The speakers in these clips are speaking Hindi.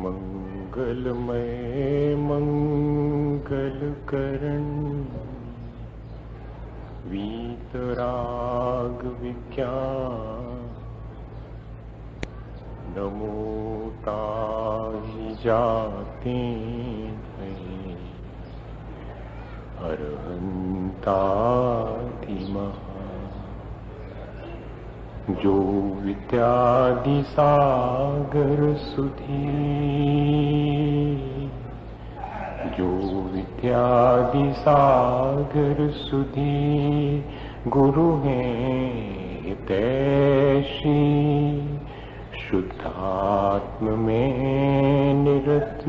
मंगलमय मंगलकरण वीतराग विज्ञान नमो ताहि जाते हैं अरहंताति महा जो विद्यादि सागर सुधी जो विद्यादि सागर सुधी गुरु हैं हितैषी शुद्धात्म में निरत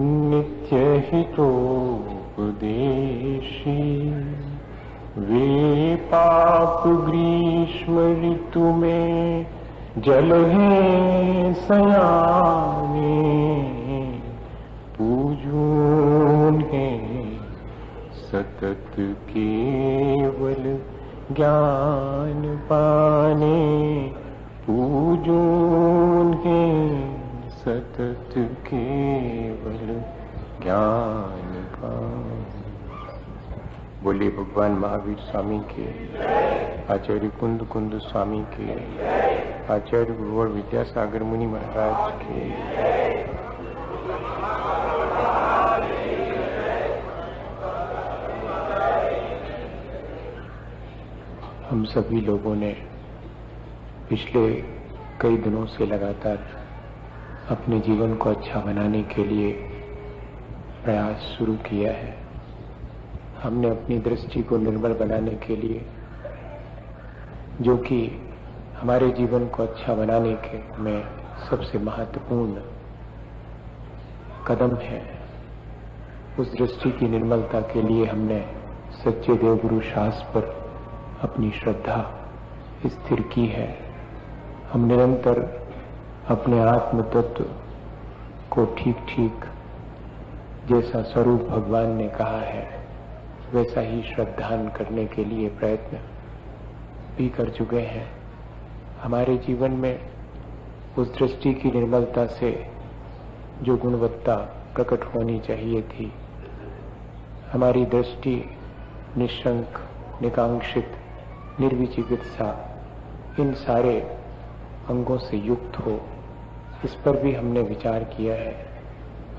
नित्य हितोपदेशी वे पाप ग्रीष्म ऋतु में जल हैं सयाने पूजून हैं सतत केवल ज्ञान पाने पूजून हैं सतत केवल ज्ञान पाने। बोलिए भगवान महावीर स्वामी के, आचार्य कुंद कुंद स्वामी के, आचार्य गुरुवर विद्यासागर मुनि महाराज के। हम सभी लोगों ने पिछले कई दिनों से लगातार अपने जीवन को अच्छा बनाने के लिए प्रयास शुरू किया है। हमने अपनी दृष्टि को निर्मल बनाने के लिए, जो कि हमारे जीवन को अच्छा बनाने के में सबसे महत्वपूर्ण कदम है, उस दृष्टि की निर्मलता के लिए हमने सच्चे देवगुरु शास्त्र पर अपनी श्रद्धा स्थिर की है। हम निरंतर अपने आत्म तत्व को ठीक ठीक जैसा स्वरूप भगवान ने कहा है वैसा ही श्रद्धान करने के लिए प्रयत्न भी कर चुके हैं। हमारे जीवन में उस दृष्टि की निर्मलता से जो गुणवत्ता प्रकट होनी चाहिए थी, हमारी दृष्टि निशंक, निकांक्षित, निर्विचिकित्सा इन सारे अंगों से युक्त हो, इस पर भी हमने विचार किया है।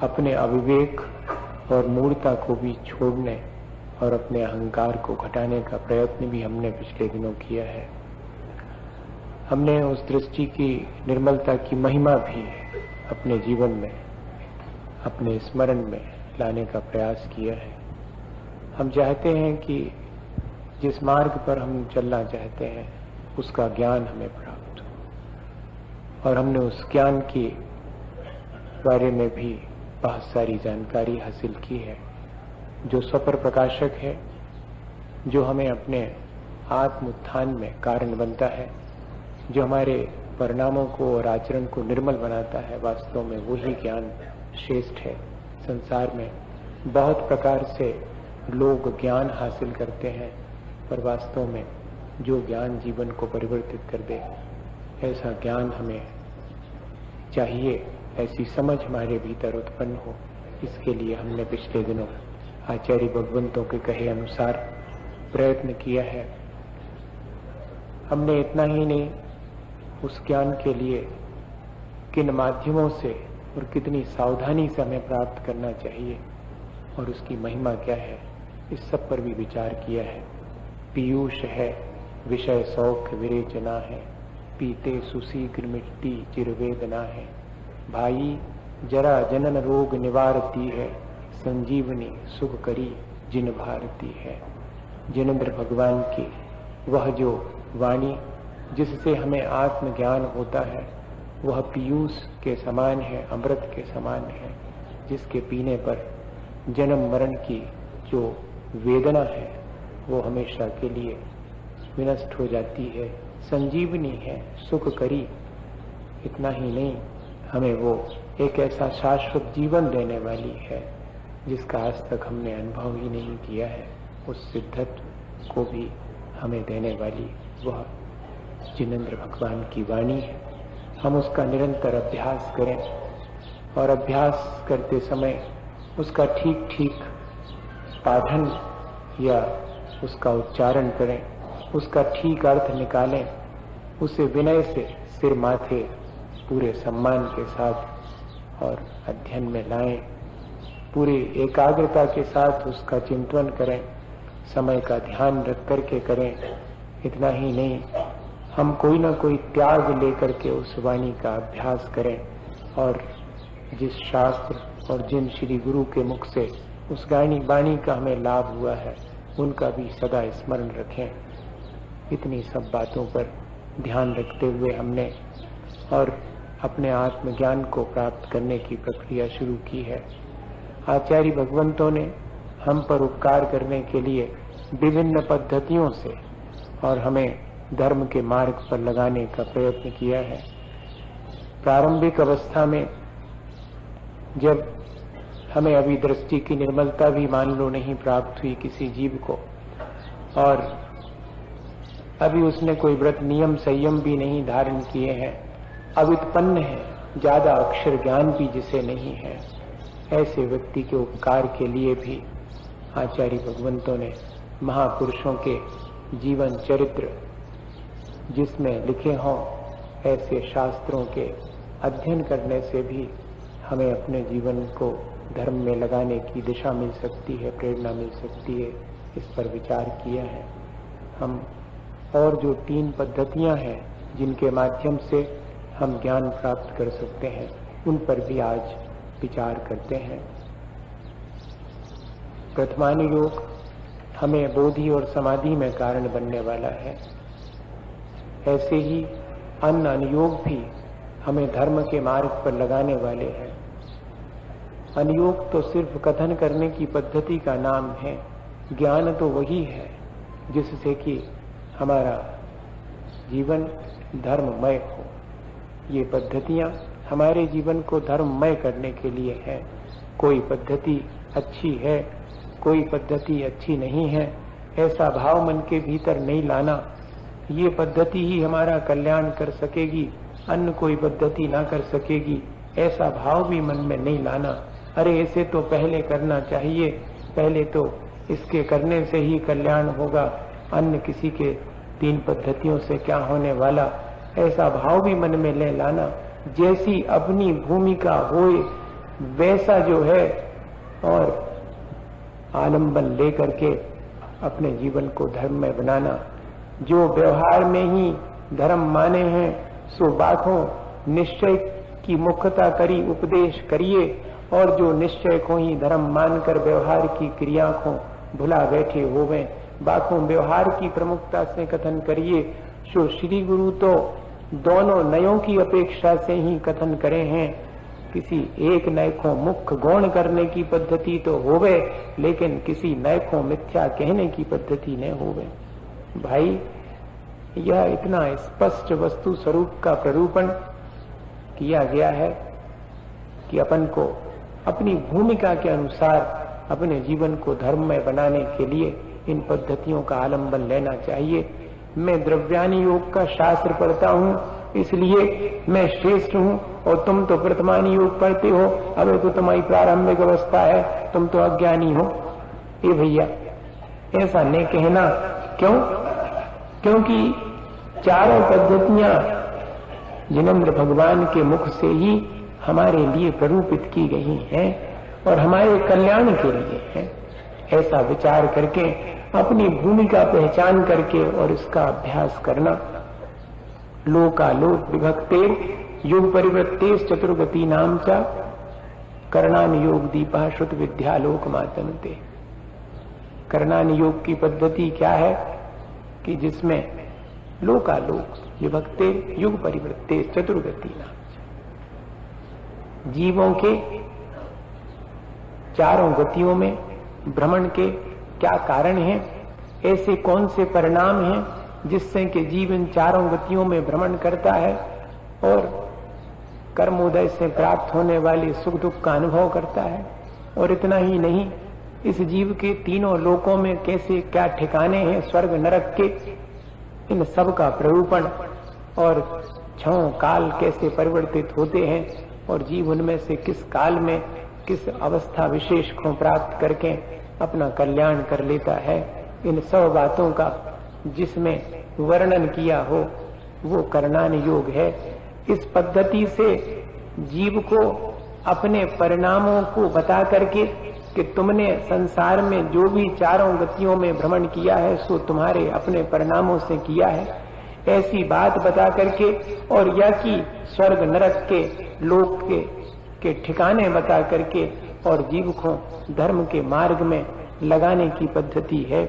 अपने अविवेक और मूढ़ता को भी छोड़ने और अपने अहंकार को घटाने का प्रयत्न भी हमने पिछले दिनों किया है। हमने उस दृष्टि की निर्मलता की महिमा भी अपने जीवन में, अपने स्मरण में लाने का प्रयास किया है। हम चाहते हैं कि जिस मार्ग पर हम चलना चाहते हैं उसका ज्ञान हमें प्राप्त हो, और हमने उस ज्ञान के बारे में भी बहुत सारी जानकारी हासिल की है, जो स्वपर प्रकाशक है, जो हमें अपने आत्म उत्थान में कारण बनता है, जो हमारे परिणामों को और आचरण को निर्मल बनाता है। वास्तव में वही ज्ञान श्रेष्ठ है। संसार में बहुत प्रकार से लोग ज्ञान हासिल करते हैं, पर वास्तव में जो ज्ञान जीवन को परिवर्तित कर दे, ऐसा ज्ञान हमें चाहिए, ऐसी समझ हमारे भीतर उत्पन्न हो। इसके लिए हमने पिछले दिनों आचार्य भगवंतों के कहे अनुसार प्रयत्न किया है। हमने इतना ही नहीं, उस ज्ञान के लिए किन माध्यमों से और कितनी सावधानी से हमें प्राप्त करना चाहिए और उसकी महिमा क्या है, इस सब पर भी विचार किया है। पीयूष है, विषय सौख्य विरेचना है, पीते सुशीघ्र मिट्टी चिरवेदना है, भाई जरा जनन रोग निवारती है, संजीवनी सुख करी जिन भारती है। जिनेंद्र भगवान की वह जो वाणी जिससे हमें आत्मज्ञान होता है, वह पीयूष के समान है, अमृत के समान है, जिसके पीने पर जन्म मरण की जो वेदना है वो हमेशा के लिए विनष्ट हो जाती है। संजीवनी है, सुख करी। इतना ही नहीं, हमें वो एक ऐसा शाश्वत जीवन देने वाली है जिसका आज तक हमने अनुभव ही नहीं किया है। उस सिद्धत्व को भी हमें देने वाली वह जिनेंद्र भगवान की वाणी है। हम उसका निरंतर अभ्यास करें, और अभ्यास करते समय उसका ठीक ठीक पाठन या उसका उच्चारण करें, उसका ठीक अर्थ निकालें, उसे विनय से सिर माथे पूरे सम्मान के साथ और अध्ययन में लाएं, पूरी एकाग्रता के साथ उसका चिंतन करें, समय का ध्यान रख करके करें। इतना ही नहीं, हम कोई ना कोई त्याग लेकर के उस वाणी का अभ्यास करें और जिस शास्त्र और जिन श्री गुरु के मुख से उस वाणी का हमें लाभ हुआ है उनका भी सदा स्मरण रखें। इतनी सब बातों पर ध्यान रखते हुए हमने और अपने आत्मज्ञान को प्राप्त करने की प्रक्रिया शुरू की है। आचार्य भगवंतों ने हम पर उपकार करने के लिए विभिन्न पद्धतियों से और हमें धर्म के मार्ग पर लगाने का प्रयत्न किया है। प्रारंभिक अवस्था में जब हमें अभी दृष्टि की निर्मलता भी मान लो नहीं प्राप्त हुई किसी जीव को, और अभी उसने कोई व्रत नियम संयम भी नहीं धारण किए हैं, अव्युत्पन्न है, ज्यादा अक्षर ज्ञान भी जिसे नहीं है, ऐसे व्यक्ति के उपकार के लिए भी आचार्य भगवंतों ने महापुरुषों के जीवन चरित्र जिसमें लिखे हों ऐसे शास्त्रों के अध्ययन करने से भी हमें अपने जीवन को धर्म में लगाने की दिशा मिल सकती है, प्रेरणा मिल सकती है। इस पर विचार किया है। हम और जो 3 पद्धतियां हैं जिनके माध्यम से हम ज्ञान प्राप्त कर सकते हैं उन पर भी आज विचार करते हैं। प्रथमानुयोग हमें बोधि और समाधि में कारण बनने वाला है। ऐसे ही अन्य अनुयोग भी हमें धर्म के मार्ग पर लगाने वाले हैं। अनुयोग तो सिर्फ कथन करने की पद्धति का नाम है, ज्ञान तो वही है जिससे कि हमारा जीवन धर्ममय हो। ये पद्धतियां हमारे जीवन को धर्ममय करने के लिए है। कोई पद्धति अच्छी है, कोई पद्धति अच्छी नहीं है, ऐसा भाव मन के भीतर नहीं लाना। ये पद्धति ही हमारा कल्याण कर सकेगी, अन्य कोई पद्धति ना कर सकेगी, ऐसा भाव भी मन में नहीं लाना। अरे ऐसे तो पहले करना चाहिए, पहले तो इसके करने से ही कल्याण होगा, अन्य किसी के 3 पद्धतियों से क्या होने वाला, ऐसा भाव भी मन में ले लाना। जैसी अपनी भूमिका होए वैसा जो है और आलंबन लेकर के अपने जीवन को धर्म में बनाना। जो व्यवहार में ही धर्म माने हैं सो बातों निश्चय की मुख्यता करी उपदेश करिए, और जो निश्चय को ही धर्म मानकर व्यवहार की क्रिया को भुला बैठे होवे, बातों व्यवहार की प्रमुखता से कथन करिए। सो श्री गुरु तो दोनों नयों की अपेक्षा से ही कथन करे हैं। किसी एक नय को मुख्य गौण करने की पद्धति तो होवे, लेकिन किसी नय को मिथ्या कहने की पद्धति न होवे। भाई, यह इतना स्पष्ट वस्तु स्वरूप का प्ररूपण किया गया है कि अपन को अपनी भूमिका के अनुसार अपने जीवन को धर्ममय बनाने के लिए इन पद्धतियों का आलंबन लेना चाहिए। मैं द्रव्यानि योग का शास्त्र पढ़ता हूँ, इसलिए मैं श्रेष्ठ हूँ और तुम तो प्रथमानि योग पढ़ते हो, अबे तो तुम्हारी प्रारंभिक अवस्था है, तुम तो अज्ञानी हो। ए भैया, ऐसा नहीं कहना। क्यों? क्योंकि चारों पद्धतियां जिनेंद्र भगवान के मुख से ही हमारे लिए प्ररूपित की गई हैं और हमारे कल्याण के लिए हैं। ऐसा विचार करके अपनी भूमिका पहचान करके और इसका अभ्यास करना। लोकालोक विभक्ते युग परिवृत्तेश चतुर्गति नाम च कर्णान योग दीपा श्रुत विद्यालोक मातनते। कर्णान योग की पद्धति क्या है कि जिसमें लोकालोक विभक्ते युग परिवृत्तेश चतुर्गति नाम, जीवों के चारों गतियों में भ्रमण के क्या कारण हैं, ऐसे कौन से परिणाम हैं जिससे कि जीव इन चारों गतियों में भ्रमण करता है और कर्मोदय से प्राप्त होने वाले सुख दुख का अनुभव करता है। और इतना ही नहीं, इस जीव के तीनों लोकों में कैसे क्या ठिकाने हैं स्वर्ग नरक के, इन सब का प्ररूपण और छहों काल कैसे परिवर्तित होते हैं और जीव उनमें से किस काल में किस अवस्था विशेष को प्राप्त करके अपना कल्याण कर लेता है, इन सब बातों का जिसमें वर्णन किया हो वो करणान योग है। इस पद्धति से जीव को अपने परिणामों को बता करके कि तुमने संसार में जो भी चारों गतियों में भ्रमण किया है सो तुम्हारे अपने परिणामों से किया है, ऐसी बात बता करके और या कि स्वर्ग नरक के लोक के ठिकाने बता करके और जीव को धर्म के मार्ग में लगाने की पद्धति है।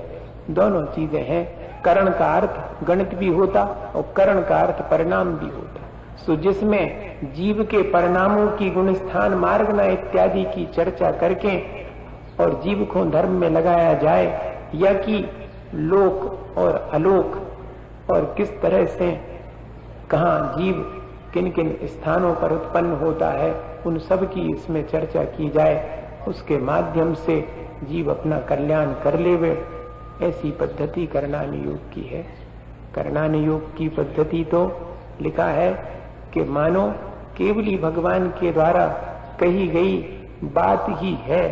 दोनों चीजें हैं, करण का अर्थ गणित भी होता और करण का अर्थ परिणाम भी होता। सो जिसमें जीव के परिणामों की गुणस्थान मार्गना इत्यादि की चर्चा करके और जीव को धर्म में लगाया जाए, या कि लोक और अलोक और किस तरह से कहाँ जीव किन किन स्थानों पर उत्पन्न होता है, उन सब की इसमें चर्चा की जाए, उसके माध्यम से जीव अपना कल्याण कर लेवे, ऐसी पद्धति करणान योग की है। करणान योग की पद्धति तो लिखा है कि मानो केवली भगवान के द्वारा कही गई बात ही है,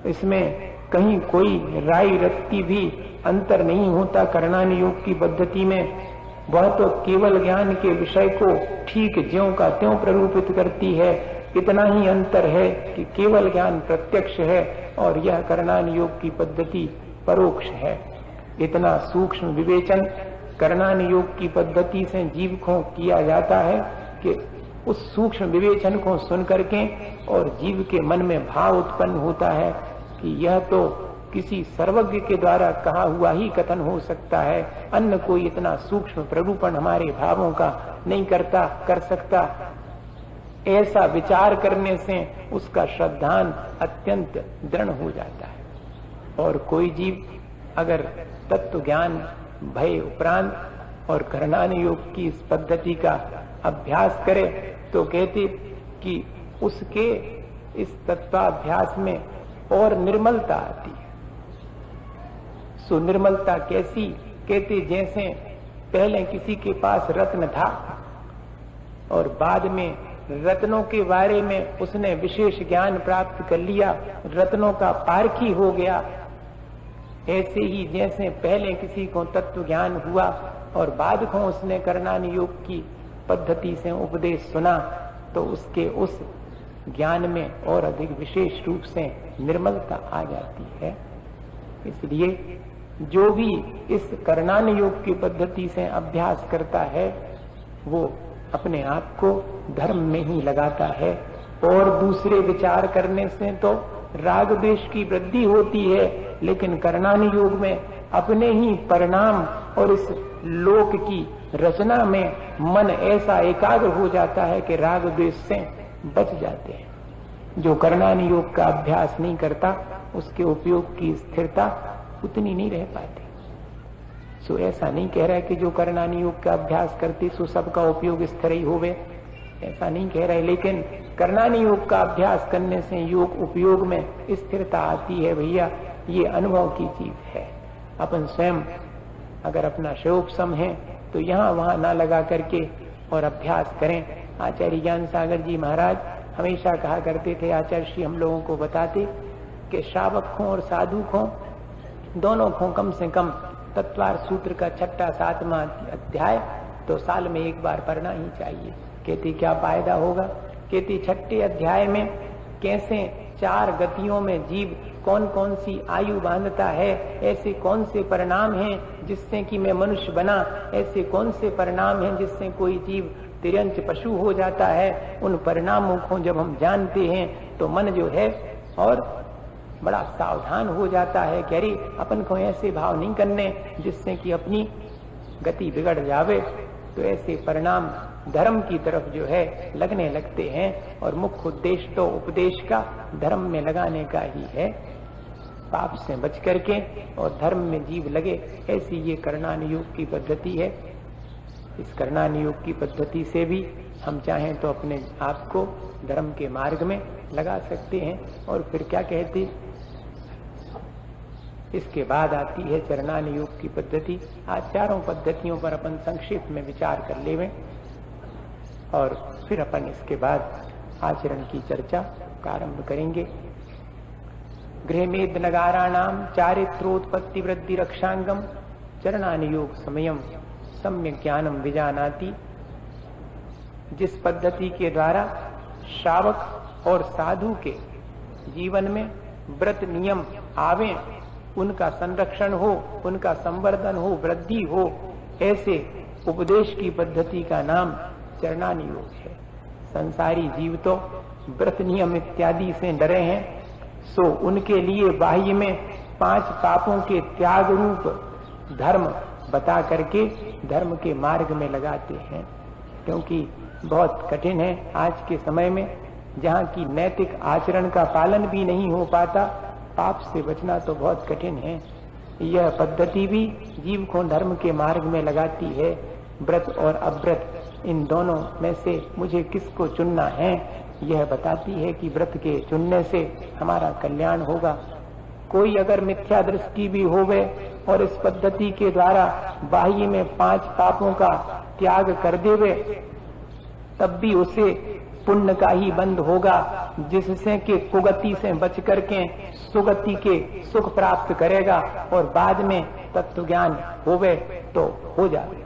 इसमें कहीं कोई राय रत्ती भी अंतर नहीं होता। करणान योग की पद्धति में वह तो केवल ज्ञान के विषय को ठीक ज्यों का त्यों प्ररूपित करती है, इतना ही अंतर है कि केवल ज्ञान प्रत्यक्ष है और यह करणान योग की पद्धति परोक्ष है। इतना सूक्ष्म विवेचन करणान योग की पद्धति से जीव को किया जाता है कि उस सूक्ष्म विवेचन को सुन करके और जीव के मन में भाव उत्पन्न होता है कि यह तो किसी सर्वज्ञ के द्वारा कहा हुआ ही कथन हो सकता है, अन्य कोई इतना सूक्ष्म प्ररूपण हमारे भावों का नहीं कर सकता। ऐसा विचार करने से उसका श्रद्धान अत्यंत दृढ़ हो जाता है। और कोई जीव अगर तत्व ज्ञान भय उपरांत और करणान योग की इस पद्धति का अभ्यास करे तो कहते कि उसके इस तत्वाभ्यास में और निर्मलता आती है। सो निर्मलता कैसी? कहते जैसे पहले किसी के पास रत्न था और बाद में रत्नों के बारे में उसने विशेष ज्ञान प्राप्त कर लिया, रत्नों का पारखी हो गया, ऐसे ही जैसे पहले किसी को तत्व ज्ञान हुआ और बाद को उसने करणान योग की पद्धति से उपदेश सुना तो उसके उस ज्ञान में और अधिक विशेष रूप से निर्मलता आ जाती है। इसलिए जो भी इस करणान योग की पद्धति से अभ्यास करता है वो अपने आप को धर्म में ही लगाता है। और दूसरे विचार करने से तो राग द्वेष की वृद्धि होती है, लेकिन करणान योग में अपने ही परिणाम और इस लोक की रचना में मन ऐसा एकाग्र हो जाता है कि राग द्वेष से बच जाते हैं। जो करणान योग का अभ्यास नहीं करता उसके उपयोग की स्थिरता उतनी नहीं रह पाती। सो ऐसा नहीं कह रहा है कि जो करणान योग का अभ्यास करती सो सबका उपयोग स्थिर ही होवे, ऐसा नहीं कह रहे, लेकिन करणान योग का अभ्यास करने से योग उपयोग में स्थिरता आती है। भैया ये अनुभव की चीज है। अपन स्वयं अगर अपना शोपसम है तो यहाँ वहां ना लगा करके और अभ्यास करें। आचार्य ज्ञान सागर जी महाराज हमेशा कहा करते थे, आचार्य श्री हम लोगों को बताते कि श्रावक को और साधु को दोनों को कम से कम तत्वार सूत्र का 6वां 7वां अध्याय तो साल में एक बार पढ़ना ही चाहिए। कहती क्या फायदा होगा? कहती 6ठे अध्याय में कैसे 4 गतियों में जीव कौन कौन सी आयु बांधता है, ऐसे कौन से परिणाम हैं जिससे कि मैं मनुष्य बना, ऐसे कौन से परिणाम हैं जिससे कोई जीव तिर्यंच पशु हो जाता है। उन परिणामों को जब हम जानते हैं तो मन जो है और बड़ा सावधान हो जाता है कि अरे अपन को ऐसे भाव नहीं करने जिससे कि अपनी गति बिगड़ जावे। तो ऐसे परिणाम धर्म की तरफ जो है लगने लगते हैं और मुख्य उद्देश्य तो उपदेश का धर्म में लगाने का ही है, पाप से बच करके और धर्म में जीव लगे। ऐसी ये करणान योग की पद्धति है। इस करणान योग की पद्धति से भी हम चाहें तो अपने आप को धर्म के मार्ग में लगा सकते हैं। और फिर क्या कहती, इसके बाद आती है चरणान योग की पद्धति। आज चारों पद्धतियों पर अपन संक्षिप्त में विचार कर लेवें। और फिर अपन इसके बाद आचरण की चर्चा प्रारंभ करेंगे। गृहमेद नगाराणाम चारित्रोत्पत्ति वृद्धि रक्षांगम चरणानुयोग समयम सम्यक ज्ञानम विजानाति। जिस पद्धति के द्वारा श्रावक और साधु के जीवन में व्रत नियम आवे, उनका संरक्षण हो, उनका संवर्धन हो, वृद्धि हो, ऐसे उपदेश की पद्धति का नाम चरणानुयोग है। संसारी जीव तो व्रत नियम इत्यादि से डरे हैं, सो उनके लिए बाह्य में 5 पापों के त्याग रूप धर्म बता करके धर्म के मार्ग में लगाते हैं। क्योंकि बहुत कठिन है आज के समय में, जहाँ की नैतिक आचरण का पालन भी नहीं हो पाता, पाप से बचना तो बहुत कठिन है। यह पद्धति भी जीव को धर्म के मार्ग में लगाती है। व्रत और अव्रत इन दोनों में से मुझे किसको चुनना है, यह बताती है कि व्रत के चुनने से हमारा कल्याण होगा। कोई अगर मिथ्या दृष्टि भी होवे और इस पद्धति के द्वारा बाह्य में 5 पापों का त्याग कर देवे, तब भी उसे पुण्य का ही बंध होगा, जिससे कि कुगति से बच करके सुगति के सुख प्राप्त करेगा और बाद में तत्व ज्ञान होवे तो हो जाए।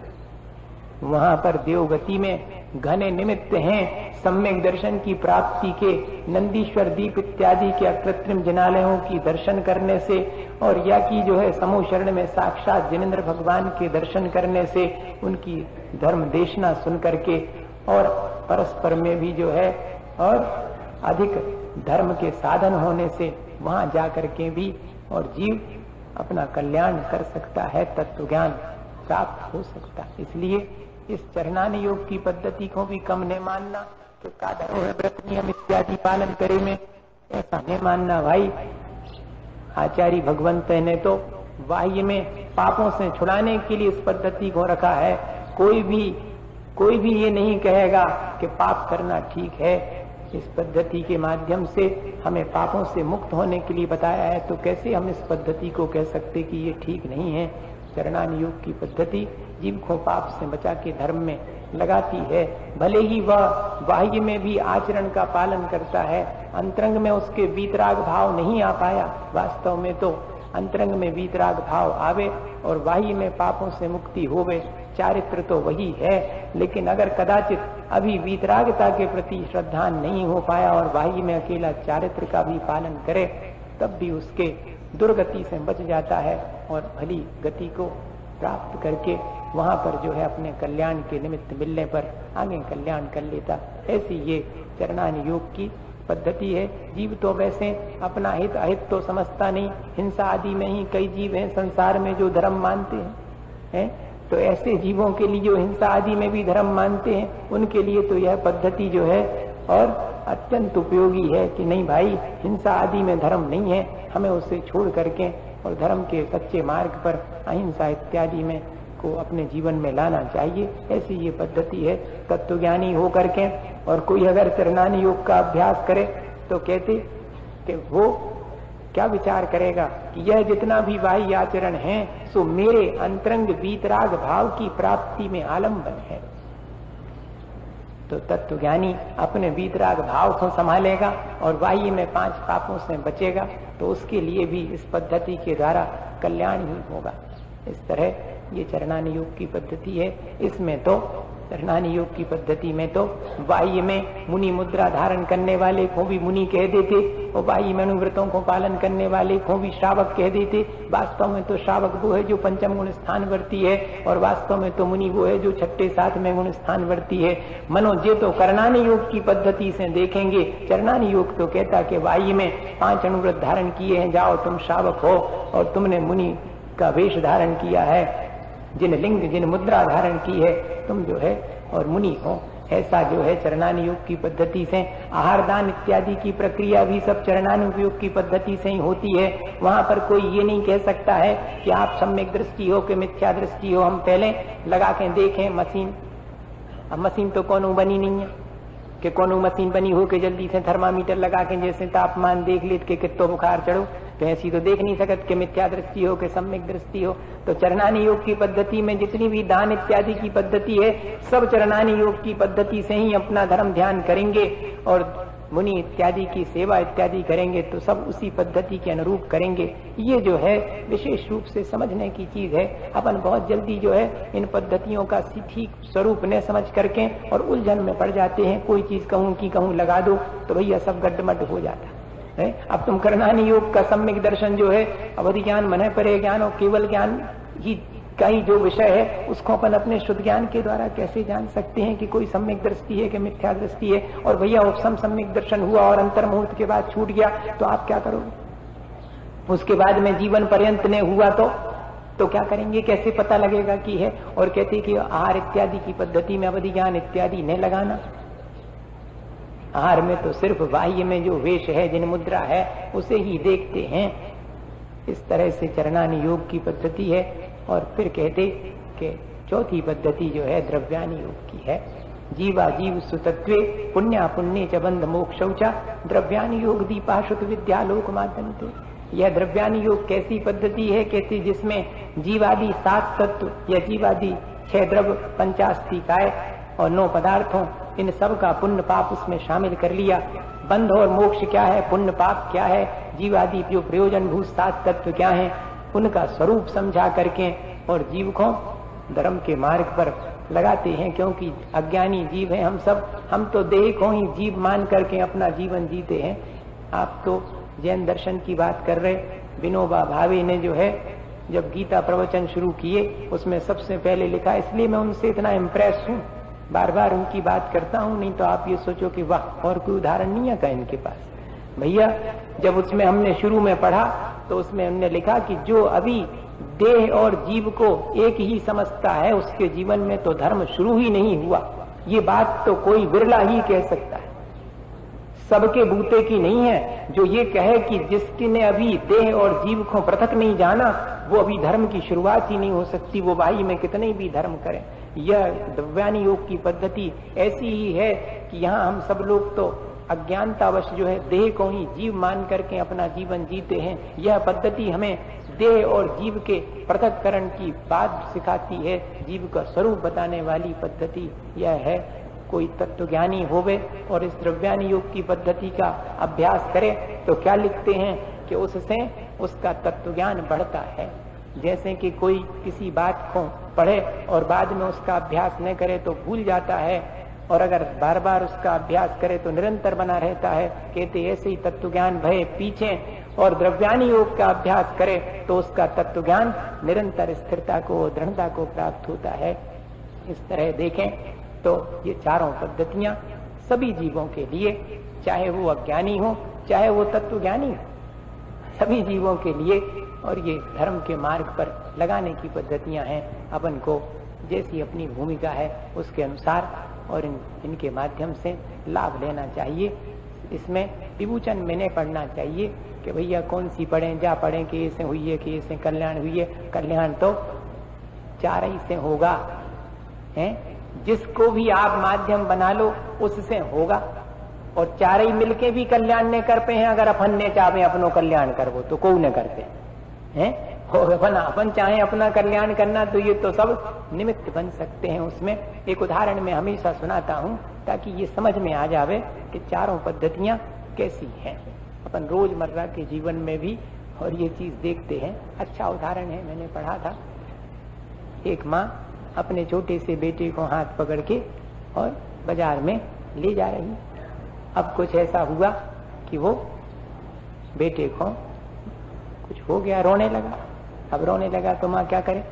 वहां पर देवगति में घने निमित्त हैं सम्यक दर्शन की प्राप्ति के। नंदीश्वर दीप इत्यादि के अकृत्रिम जिनालयों की दर्शन करने से और या की जो है समूह शरण में साक्षात जिनेंद्र भगवान के दर्शन करने से, उनकी धर्म देशना सुन करके और परस्पर में भी जो है और अधिक धर्म के साधन होने से वहां जाकर के भी और जीव अपना कल्याण कर सकता है, तत्व ज्ञान प्राप्त हो सकता है। इसलिए इस चरणानुयोग की पद्धति को भी कम नहीं मानना कि कादर व्रत नियम इत्यादि पालन करे में, ऐसा नहीं मानना भाई। आचार्य भगवंत ने तो बाह्य में पापों से छुड़ाने के लिए इस पद्धति को रखा है। कोई भी ये नहीं कहेगा कि पाप करना ठीक है। इस पद्धति के माध्यम से हमें पापों से मुक्त होने के लिए बताया है, तो कैसे हम इस पद्धति को कह सकते कि ये ठीक नहीं है। चरणानुयोग की पद्धति जीव को पाप से बचा के धर्म में लगाती है। भले ही वह बाह्य में भी आचरण का पालन करता है, अंतरंग में उसके वीतराग भाव नहीं आ पाया। वास्तव में तो अंतरंग में वीतराग भाव आवे और बाह्य में पापों से मुक्ति होवे, चारित्र तो वही है। लेकिन अगर कदाचित अभी वीतरागता के प्रति श्रद्धा नहीं हो पाया और बाह्य में अकेला चारित्र का भी पालन करे, तब भी उसके दुर्गति से बच जाता है और भली गति को प्राप्त करके वहां पर जो है अपने कल्याण के निमित्त मिलने पर आगे कल्याण कर लेता। ऐसी ये चरणानुयोग की पद्धति है। जीव तो वैसे अपना हित अहित तो समझता नहीं। हिंसा आदि में ही कई जीव हैं संसार में जो धर्म मानते हैं, तो ऐसे जीवों के लिए जो हिंसा आदि में भी धर्म मानते हैं, उनके लिए तो यह पद्धति जो है और अत्यंत उपयोगी है कि नहीं भाई, हिंसा आदि में धर्म नहीं है, हमें उसे छोड़ करके और धर्म के सच्चे मार्ग पर अहिंसा इत्यादि में को अपने जीवन में लाना चाहिए। ऐसी ये पद्धति है। तत्वज्ञानी हो करके और कोई अगर चरणानुयोग का अभ्यास करे तो कहते कि वो क्या विचार करेगा कि यह जितना भी बाह्य आचरण है सो मेरे अंतरंग वीतराग भाव की प्राप्ति में आलम्बन है। तो तत्वज्ञानी अपने वीतराग भाव को संभालेगा और बाह्य में 5 पापों से बचेगा, तो उसके लिए भी इस पद्धति के द्वारा कल्याण ही होगा। इस तरह ये चरणानुयोग की पद्धति है। इसमें तो चरणानुयोग की पद्धति में तो बाह्य में मुनि मुद्रा धारण करने वाले को भी मुनि कह देते और बाह्य में अनुव्रतों को पालन करने वाले को भी श्रावक कह देते। वास्तव में तो श्रावक वो है जो पंचम गुण स्थान वर्ती है और वास्तव में तो मुनि वो है जो 6ठे 7वें गुण स्थान वर्ती है। मनो जे तो करणानुयोग की पद्धति से देखेंगे, चरणानुयोग तो कहता कि बाह्य में 5 अनुव्रत धारण किए हैं, जाओ तुम श्रावक हो और तुमने मुनि का वेश धारण किया है, जिन लिंग जिन मुद्रा धारण की है, तुम जो है और मुनि हो। ऐसा जो है चरणानुयोग की पद्धति से आहार दान इत्यादि की प्रक्रिया भी सब चरणानुयोग की पद्धति से ही होती है। वहां पर कोई ये नहीं कह सकता है कि आप सम्यक दृष्टि हो कि मिथ्या दृष्टि हो, हम पहले लगा के देखें मशीन। अब मशीन तो कौन बनी नहीं कि कोनो मशीन बनी हो के जल्दी से थर्मामीटर लगा के जैसे तापमान देख लेत के कितो बुखार चढ़ो, तो ऐसी तो देख नहीं सकत कि मिथ्या दृष्टि हो कि सम्यक दृष्टि हो। तो चरणानी योग की पद्धति में जितनी भी दान इत्यादि की पद्धति है, सब चरणानी योग की पद्धति से ही अपना धर्म ध्यान करेंगे और मुनि इत्यादि की सेवा इत्यादि करेंगे तो सब उसी पद्धति के अनुरूप करेंगे। ये जो है विशेष रूप से समझने की चीज है। अपन बहुत जल्दी जो है इन पद्धतियों का ठीक स्वरूप न समझ करके और उलझन में पड़ जाते हैं। कोई चीज कहूं कि कहूं लगा दो तो भैया सब गड्ढमड्ढ हो जाता है। अब तुम करणानी योग का सम्यक दर्शन जो है, अवधि ज्ञान, मन परे ज्ञान और केवल ज्ञान ही का ही जो विषय है, उसको अपन अपने शुद्ध ज्ञान के द्वारा कैसे जान सकते हैं कि कोई सम्यक दृष्टि है कि मिथ्या दृष्टि है। और भैया उपसम सम्यक दर्शन हुआ और अंतर मुहूर्त के बाद छूट गया तो आप क्या करोगे? उसके बाद में जीवन पर्यंत ने हुआ तो क्या करेंगे? कैसे पता लगेगा कि है? और कहते कि आहार इत्यादि की पद्धति में अवधि ज्ञान इत्यादि नहीं लगाना। आहार में तो सिर्फ बाह्य में जो वेश है, जिन मुद्रा है, उसे ही देखते हैं। इस तरह से चरणानी योग की पद्धति है। और फिर कहते कि चौथी पद्धति जो है द्रव्यानी योग की है। जीवा जीव सुतत्वे पुण्या पुण्य च बंध मोक्षौचा द्रव्यानी योग दीपाशुत विद्यालोक माध्यमते। यह द्रव्यानी योग कैसी पद्धति है? कहती जिसमें जीवादि 7 तत्व या जीवादि 6 द्रव्य, 50 काय और 9 पदार्थों, इन सब का पुण्य पाप उसमें शामिल कर लिया। बंध और मोक्ष क्या है, पुण्य पाप क्या है, जीवादि जो प्रयोजन भूत 7 तत्व क्या है, उनका स्वरूप समझा करके और जीव को धर्म के मार्ग पर लगाते हैं। क्योंकि अज्ञानी जीव हैं हम सब, हम तो देह को ही जीव मान करके अपना जीवन जीते हैं। आप तो जैन दर्शन की बात कर रहे। विनोबा भावे ने जो है जब गीता प्रवचन शुरू किए, उसमें सबसे पहले लिखा, इसलिए मैं उनसे इतना इम्प्रेस हूँ, बार बार उनकी बात करता हूँ। नहीं तो आप ये सोचो कि वाह, और कोई उदाहरण नहीं है क्या इनके पास? भैया जब उसमें हमने शुरू में पढ़ा तो उसमें हमने लिखा कि जो अभी देह और जीव को एक ही समझता है, उसके जीवन में तो धर्म शुरू ही नहीं हुआ। ये बात तो कोई बिरला ही कह सकता है, सबके बूते की नहीं है। जो ये कहे कि जिसने अभी देह और जीव को पृथक नहीं जाना, वो अभी धर्म की शुरुआत ही नहीं हो सकती, वो भाई में कितने भी धर्म करें। यह द्रव्यानी योग की पद्धति ऐसी ही है कि यहाँ हम सब लोग तो अज्ञानतावश जो है देह को ही जीव मान करके अपना जीवन जीते हैं। यह पद्धति हमें देह और जीव के पृथक्करण की बात सिखाती है। जीव का स्वरूप बताने वाली पद्धति यह है। कोई तत्वज्ञानी होवे और इस द्रव्यानी योग की पद्धति का अभ्यास करे तो क्या लिखते हैं कि उससे उसका तत्वज्ञान बढ़ता है। जैसे कि कोई किसी बात को पढ़े और बाद में उसका अभ्यास न करे तो भूल जाता है, और अगर बार बार उसका अभ्यास करे तो निरंतर बना रहता है। कहते ऐसे ही तत्वज्ञान भय पीछे और द्रव्यानी योग का अभ्यास करे तो उसका तत्वज्ञान निरंतर स्थिरता को, दृढ़ता को प्राप्त होता है। इस तरह देखें तो ये चारों पद्धतियां सभी जीवों के लिए, चाहे वो अज्ञानी हो चाहे वो तत्वज्ञानी हो, सभी जीवों के लिए, और ये धर्म के मार्ग पर लगाने की पद्धतियां हैं। अपन को जैसी अपनी भूमिका है उसके अनुसार और इनके माध्यम से लाभ लेना चाहिए। इसमें विभूचन में नहीं पढ़ना चाहिए कि भैया कौन सी पढ़ें, जा पढ़ें कि ऐसे हुई है कि ऐसे कल्याण हुई है। कल्याण तो चार ही से होगा, हैं? जिसको भी आप माध्यम बना लो उससे होगा, और चार ही मिलके भी कल्याण नहीं कर पे हैं। अगर अपन ने चाहे अपनो कल्याण करवो तो कोई न करते हैं, और अपन चाहे अपना कल्याण करना तो ये तो सब निमित्त बन सकते हैं। उसमें एक उदाहरण मैं हमेशा सुनाता हूँ ताकि ये समझ में आ जावे कि चारों पद्धतियां कैसी हैं अपन रोजमर्रा के जीवन में भी, और ये चीज देखते हैं। अच्छा उदाहरण है, मैंने पढ़ा था, एक माँ अपने छोटे से बेटे को हाथ पकड़ के और बाजार में ले जा रही। अब कुछ ऐसा हुआ कि वो बेटे को कुछ हो गया, रोने लगा। अब रोने लगा तो माँ क्या करे,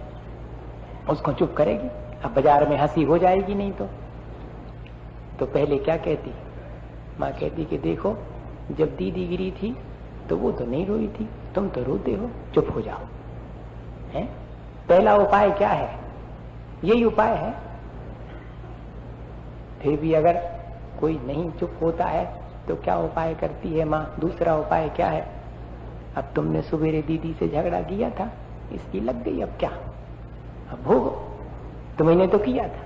उसको चुप करेगी? अब बाजार में हंसी हो जाएगी नहीं तो पहले क्या कहती माँ? कहती कि देखो जब दीदी गिरी थी तो वो तो नहीं रोई थी, तुम तो रोते हो, चुप हो जाओ। हैं? पहला उपाय क्या है? यही उपाय है। फिर भी अगर कोई नहीं चुप होता है तो क्या उपाय करती है माँ? दूसरा उपाय क्या है? अब तुमने सवेरे दीदी से झगड़ा किया था, इसकी लग गई, अब क्या, अब भोगो, तुमने तो किया था।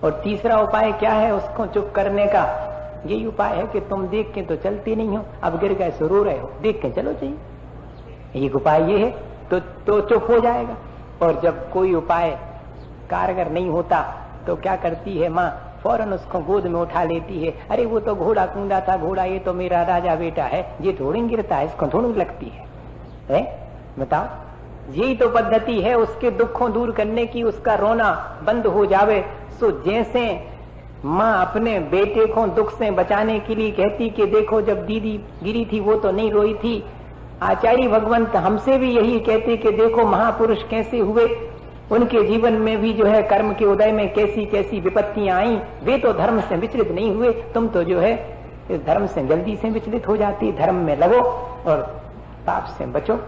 और तीसरा उपाय क्या है उसको चुप करने का? यही उपाय है कि तुम देख के तो चलते नहीं हो, अब गिर गए सो रो रहे हो, देख के चलो चाहिए। एक उपाय ये है तो चुप हो जाएगा। और जब कोई उपाय कारगर नहीं होता तो क्या करती है माँ? फौरन उसको गोद में उठा लेती है। अरे वो तो घोड़ा कूदा था, घोड़ा ये तो मेरा राजा बेटा है, ये थोड़ी गिरता है, इसको थोड़ी लगती है? बताओ, यही तो पद्धति है उसके दुखों दूर करने की, उसका रोना बंद हो जावे। सो जैसे माँ अपने बेटे को दुख से बचाने के लिए कहती कि देखो जब दीदी गिरी थी वो तो नहीं रोई थी, आचार्य भगवंत हमसे भी यही कहते कि देखो महापुरुष कैसे हुए, उनके जीवन में भी जो है कर्म के उदय में कैसी कैसी विपत्तियां आई, वे तो धर्म से विचलित नहीं हुए, तुम तो जो है इस धर्म से जल्दी से विचलित हो जाती, धर्म में लगो और पाप से बचो।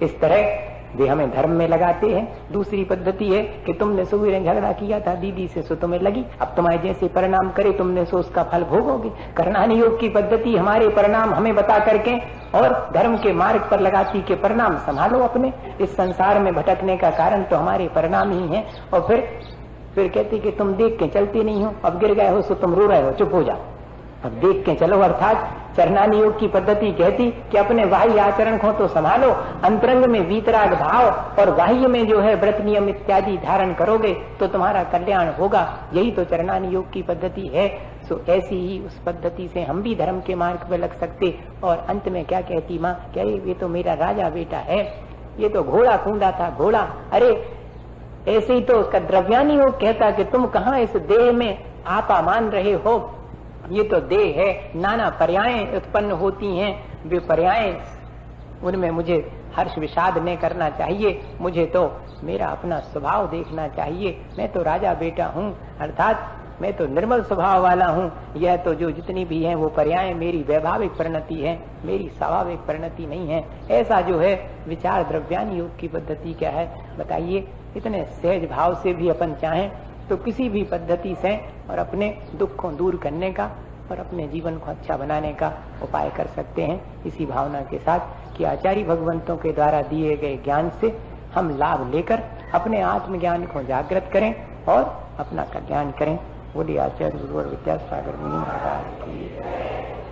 इस तरह वे हमें धर्म में लगाते हैं। दूसरी पद्धति है कि तुमने सुबह झगड़ा किया था दीदी से, सो तुम्हें लगी, अब तुम्हारे जैसे परिणाम करे तुमने सो उसका फल भोगोगे। करणानी योग की पद्धति हमारे परिणाम हमें बता करके और धर्म के मार्ग पर लगाती कि परिणाम संभालो अपने, इस संसार में भटकने का कारण तो हमारे परिणाम ही है। और फिर कहती कि तुम देख के चलते नहीं हो, अब गिर गए हो सो तुम रो रहे हो, चुप हो जाओ, अब देख के चलो। अर्थात चरणानी योग की पद्धति कहती कि अपने बाह्य आचरण को तो संभालो, अंतरंग में वीतराग भाव और बाह्य में जो है व्रत नियम इत्यादि धारण करोगे तो तुम्हारा कल्याण होगा। यही तो चरणानी योग की पद्धति है। सो ऐसी ही उस पद्धति से हम भी धर्म के मार्ग पर लग सकते। और अंत में क्या कहती माँ? क्या ये तो मेरा राजा बेटा है, ये तो घोड़ा कूदा था, घोड़ा। अरे ऐसे ही तो उसका द्रव्यानी योग कहता कि तुम कहाँ इस देह में आपा मान रहे हो, ये तो देह है, नाना पर्यायें उत्पन्न होती हैं, वे पर्यायें उनमें मुझे हर्ष विषाद नहीं करना चाहिए, मुझे तो मेरा अपना स्वभाव देखना चाहिए। मैं तो राजा बेटा हूँ, अर्थात मैं तो निर्मल स्वभाव वाला हूँ। यह तो जो जितनी भी हैं वो पर्यायें मेरी वैभाविक परिणति है, मेरी स्वाभाविक परिणति नहीं है। ऐसा जो है विचार द्रव्यानी योग की पद्धति क्या है बताइए? इतने सहज भाव से भी अपन चाहें तो किसी भी पद्धति से और अपने दुख को दूर करने का और अपने जीवन को अच्छा बनाने का उपाय कर सकते हैं, इसी भावना के साथ कि आचार्य भगवंतों के द्वारा दिए गए ज्ञान से हम लाभ लेकर अपने आत्मज्ञान को जागृत करें और अपना कल्याण करें। बोलिए आचार्य गुरुवर विद्यासागर मुनि महाराज की।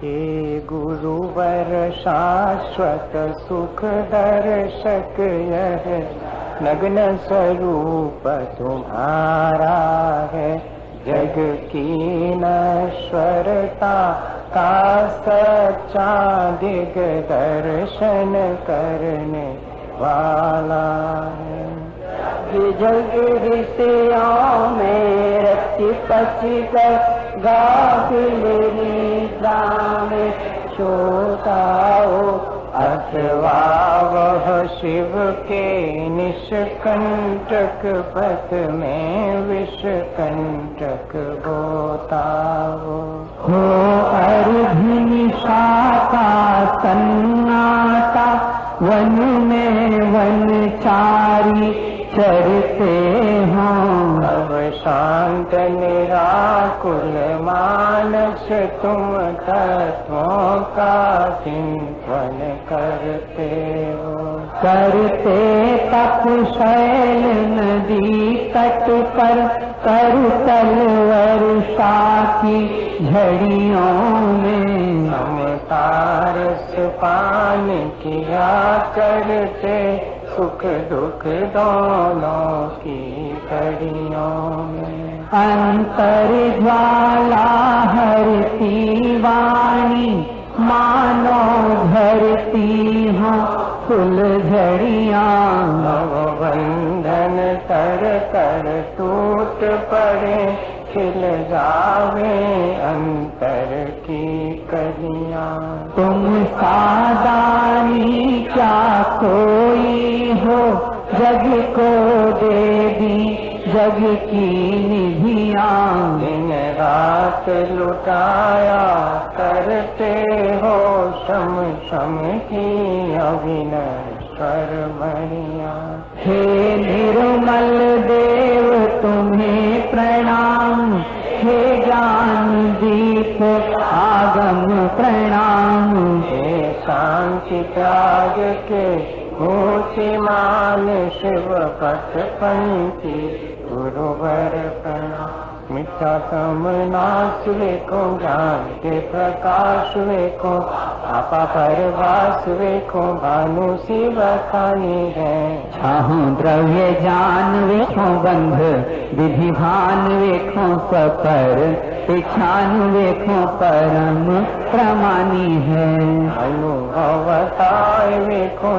हे गुरुवर शाश्वत सुख दर्शक यह नग्न स्वरूप तुम्हारा है, जग की नश्वरता का सच्चा दिग दर्शन करने वाला है। ये जग ऋषियों में रची पची कर गाफिल निद्रा में सोताओ, अथवा वह शिव के निष्कंटक पथ में विषकंटक गोताओ। हो अर्धि शाखा सन्नाटा, वन में वनचारी चरते हों, अब शांत निराकुल मानस तुम तत्वों का चिंतन करते हो। करते तप शैल नदी तट पर, करतल वर्षा की झड़ियों में, समतारस पान किया करते, सुख दुख दोनों की घड़ियों में। अंतर ज्वाला हरती वाणी, मानो धरती हो फुलझड़ियाँ, बंधन तर कर टूट पड़े, खिल जावे अंतर की कलियाँ। तुम सादानी क्या कोई हो, जग को दे दी जग की निधियाँ, दिन रात लुटाया करते हो, शम शम की अविनश्वर मणियाँ। हे निर्मल देव तुम्हें प्रणाम, हे ज्ञान दीप आगम प्रणाम, हे शांति त्याग के मूर्तिमान शिव पथ पंथी गुरुवर प्रणाम। मिथ्या समनाश वेखो ज्ञान के प्रकाश वेखो आपा परवास वेखो भानु सी बखानी है छाहू द्रव्य जान वेखो बंध विधि भान वेखो सपर पिछान वेखो परम प्रमानी है अनुभवताय वेखो